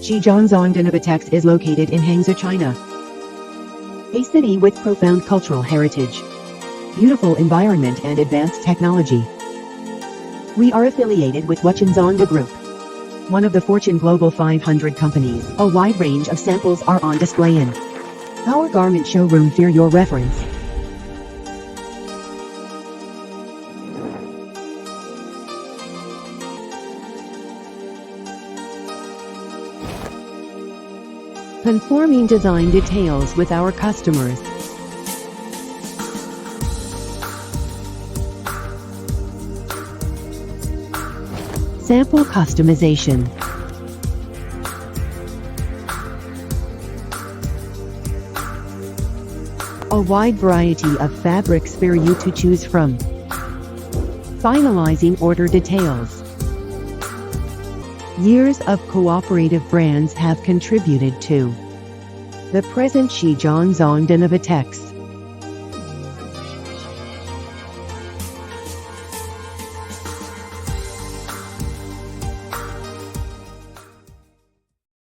Zhejiang Zhongda Novotex is located in Hangzhou, China, a city with profound cultural heritage, beautiful environment and advanced technology. We are affiliated with Wuchan Zhongda Group, one of the Fortune Global 500 companies. A wide range of samples are on display in our garment showroom for your reference. Conforming design details with our customers. Sample customization. A wide variety of fabrics for you to choose from. Finalizing order details. Years of cooperative brands have contributed to the present Zhejiang Zhongda Novotex.